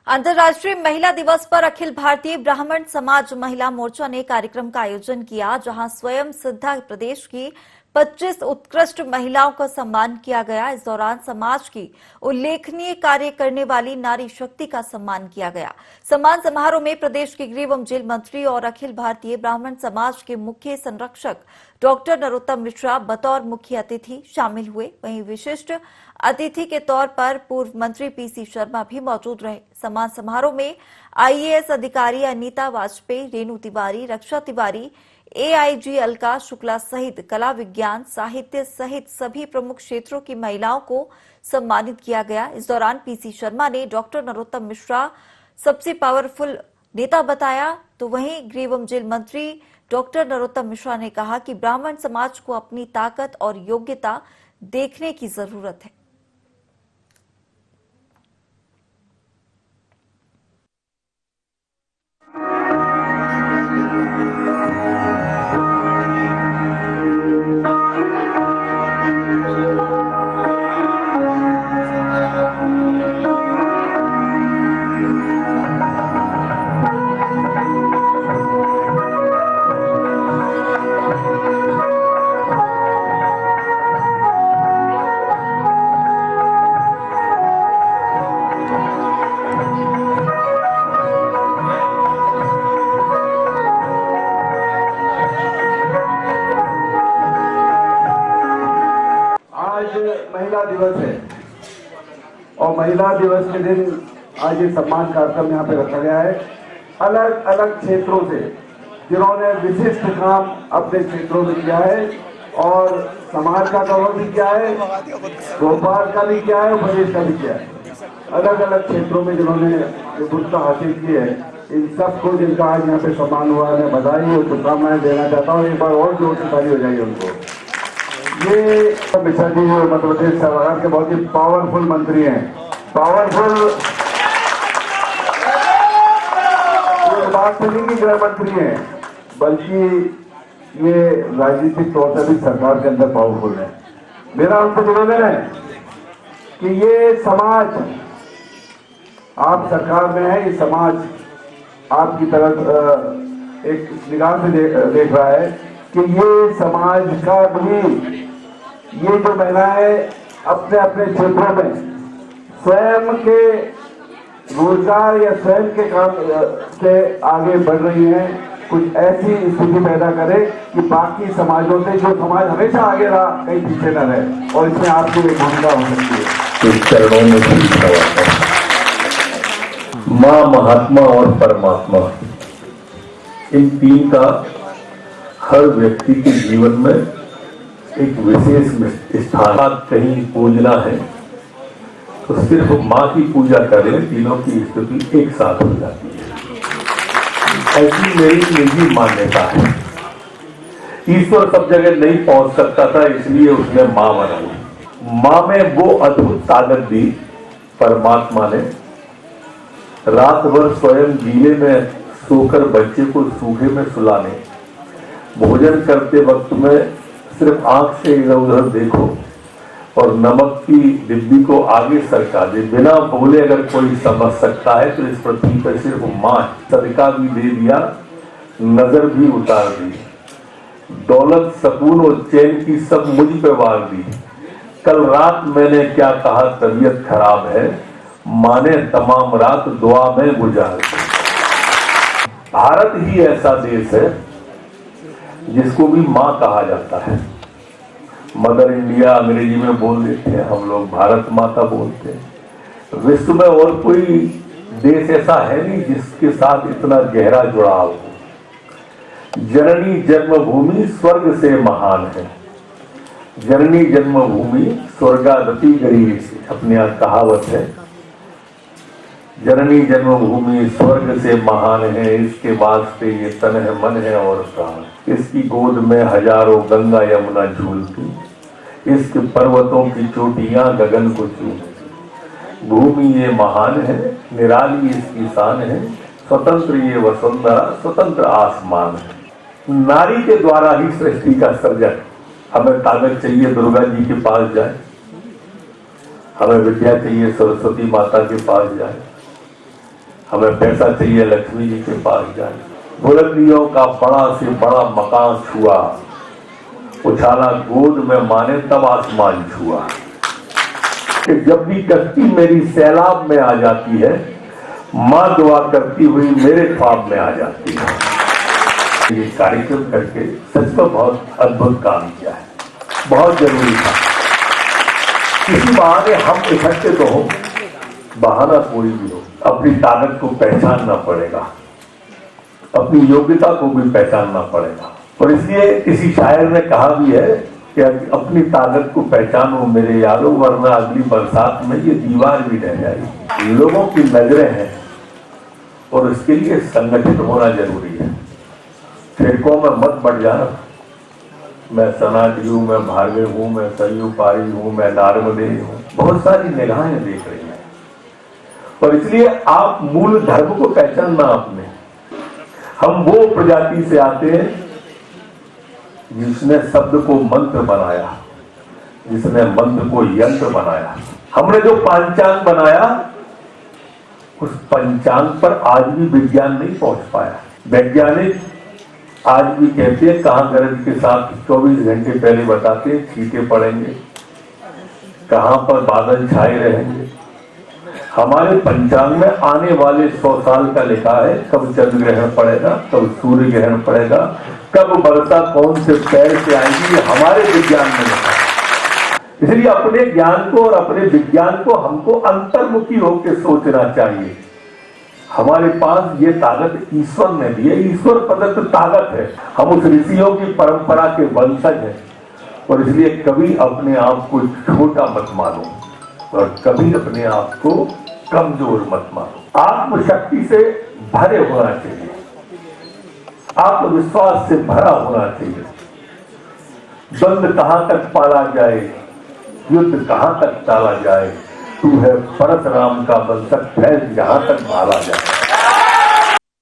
अंतर्राष्ट्रीय महिला दिवस पर अखिल भारतीय ब्राह्मण समाज महिला मोर्चा ने कार्यक्रम का आयोजन किया, जहां स्वयं सिद्धा प्रदेश की 25 उत्कृष्ट महिलाओं का सम्मान किया गया। इस दौरान समाज की उल्लेखनीय कार्य करने वाली नारी शक्ति का सम्मान किया गया। सम्मान समारोह में प्रदेश के गृह एवं जेल मंत्री और अखिल भारतीय ब्राह्मण समाज के मुख्य संरक्षक डॉक्टर नरोत्तम मिश्रा बतौर मुख्य अतिथि शामिल हुए। वहीं विशिष्ट अतिथि के तौर पर पूर्व मंत्री पीसी शर्मा भी मौजूद रहे। सम्मान समारोह में आईएएस अधिकारी अनीता वाजपेयी, रेणु तिवारी, रक्षा तिवारी, एआईजी अलका शुक्ला सहित कला, विज्ञान, साहित्य सहित सभी प्रमुख क्षेत्रों की महिलाओं को सम्मानित किया गया। इस दौरान पीसी शर्मा ने डॉक्टर नरोत्तम मिश्रा सबसे पावरफुल नेता बताया, तो वहीं गृह एवं जेल मंत्री डॉक्टर नरोत्तम मिश्रा ने कहा कि ब्राह्मण समाज को अपनी ताकत और योग्यता देखने की जरूरत है। महिला दिवस है और महिला दिवस के दिन आज ये सम्मान कार्यक्रम यहाँ पे रखा गया है। अलग अलग क्षेत्रों से जिन्होंने विशिष्ट काम अपने क्षेत्रों में किया है और समाज का गौरव भी किया है, भोपाल का भी किया है और प्रदेश का भी किया है। अलग अलग क्षेत्रों में जिन्होंने विभुत्ता हासिल की है, इन सबको जिनका आज यहाँ पे सम्मान हुआ है, मैं बधाई और शुभकामनाएं देना चाहता हूँ। एक बार और जोर से ताली हो जाएगी उनको। ये मिश्रा जी मध्य प्रदेश सरकार के बहुत ही पावरफुल मंत्री हैं। पावरफुल बात नहीं कि गृह मंत्री हैं, बल्कि ये राजनीतिक तौर से भी सरकार के अंदर पावरफुल है। मेरा उनको निवेदन है कि ये समाज आप सरकार में है, ये समाज आपकी तरफ एक निगाह से देख रहा है कि ये समाज का भी ये जो महिलाएं अपने अपने क्षेत्रों में स्वयं के रोजगार या स्वयं के काम से आगे बढ़ रही हैं, कुछ ऐसी स्थिति पैदा करे कि बाकी समाजों से जो समाज हमेशा आगे रहा कहीं पीछे न रहे, और इसमें आपकी एक भूमिका हो सकती है। इस चरणों में माँ, महात्मा और परमात्मा, इन तीन का हर व्यक्ति के जीवन में एक विशेष स्थान। कहीं पूजना है तो सिर्फ माँ की पूजा करें, तीनों की स्तुति एक साथ हो जाती है। ऐसी मेरी निजी मान्यता है। ईश्वर सब जगह नहीं पहुंच सकता था, इसलिए उसने माँ बनाई। माँ में वो अद्भुत ताकत दी परमात्मा ने। रात भर स्वयं गीले में सोकर बच्चे को सूखे में सुलाने, भोजन करते वक्त में सिर्फ आंख से इधर उधर देखो और नमक की डिब्बी को आगे सरका दे, बिना बोले अगर कोई समझ सकता है तो इस पृथ्वी पर सिर्फ माँ। सदका भी दे दिया, नजर भी उतार दी, दौलत, सुकून और चैन की सब मुझ पे वार दी। कल रात मैंने क्या कहा, तबीयत खराब है, माँ ने तमाम रात दुआ में गुजार दी। भारत ही ऐसा देश है जिसको भी माँ कहा जाता है। मदर इंडिया अंग्रेजी में बोल देते हैं, हम लोग भारत माता बोलते हैं। विश्व में और कोई देश ऐसा है नहीं जिसके साथ इतना गहरा जुड़ाव हो। जननी जन्मभूमि स्वर्ग से महान है। जननी जन्मभूमि स्वर्गादपि गरीयसी, अपने यहाँ कहावत है। जननी जन्मभूमि स्वर्ग से महान है, इसके वास्ते ये तन है, मन है और प्राण। इसकी गोद में हजारों गंगा यमुना झूलती, इसके पर्वतों की चोटियां गगन को चूमती। भूमि ये महान है, निराली इसकी शान है, स्वतंत्र ये वसुंधरा, स्वतंत्र आसमान है। नारी के द्वारा ही सृष्टि का सर्जन। हमें ताकत चाहिए दुर्गा जी के पास जाए, हमें विद्या चाहिए सरस्वती माता के पास जाए, हमें पैसा चाहिए, लक्ष्मी जी के पास जाए। बुलंदियों का बड़ा से बड़ा मकान छुआ, उछाला गोद में माने तब आसमान छुआ। कि जब भी कश्ती मेरी सैलाब में आ जाती है, माँ दुआ करती हुई मेरे ख्वाब में आ जाती है। ये कार्यक्रम करके सच में बहुत अद्भुत काम किया है, बहुत जरूरी था। किसी बहाने हम इकट्ठे तो हो, बहाना कोई भी हो, अपनी ताकत को पहचानना पड़ेगा, अपनी योग्यता को भी पहचानना पड़ेगा। और इसलिए किसी शायर ने कहा भी है कि अपनी ताकत को पहचानो मेरे यारों, वरना अगली बरसात में ये दीवार भी ढह जाएगी। लोगों की नजरें हैं और इसके लिए संगठित होना जरूरी है। ठेकों में मत बढ़ जाना, मैं सनाडी हूं, मैं भार्गव हूं, मैं सरयू पारी हूं, मैं नार्मदे हूं, बहुत सारी निगाहें देख रही हैं। और इसलिए आप मूल धर्म को पहचानना आपने। हम वो प्रजाति से आते हैं जिसने शब्द को मंत्र बनाया, जिसने मंत्र को यंत्र बनाया। हमने जो पंचांग बनाया, उस पंचांग पर आज भी विज्ञान नहीं पहुंच पाया। वैज्ञानिक आज भी कहते हैं कहां गरज के साथ 24 घंटे पहले बताते हैं छींटे पड़ेंगे, कहां पर बादल छाए रहेंगे। हमारे पंचांग में आने वाले 100 साल का लिखा है, कब चंद्र ग्रहण पड़ेगा, कब सूर्य ग्रहण पड़ेगा, कब वर्षा कौन से पैर से आएगी, ये हमारे विज्ञान में लिखा है। इसलिए अपने ज्ञान को और अपने विज्ञान को हमको अंतर्मुखी होकर सोचना चाहिए। हमारे पास ये ताकत ईश्वर ने दी है, ईश्वर प्रदत्त ताकत है। हम उस ऋषियों की परंपरा के वंशज हैं और इसलिए कभी अपने आप को छोटा मत मानो और कभी अपने आप को कमजोर मत मानो। आत्मशक्ति से भरे होना चाहिए, आत्मविश्वास से भरा होना चाहिए। द्वंद कहां तक पाला जाए, युद्ध कहां तक टाला जाए, तू है परशुराम का वंशज, फैल जहां तक भाला जाए।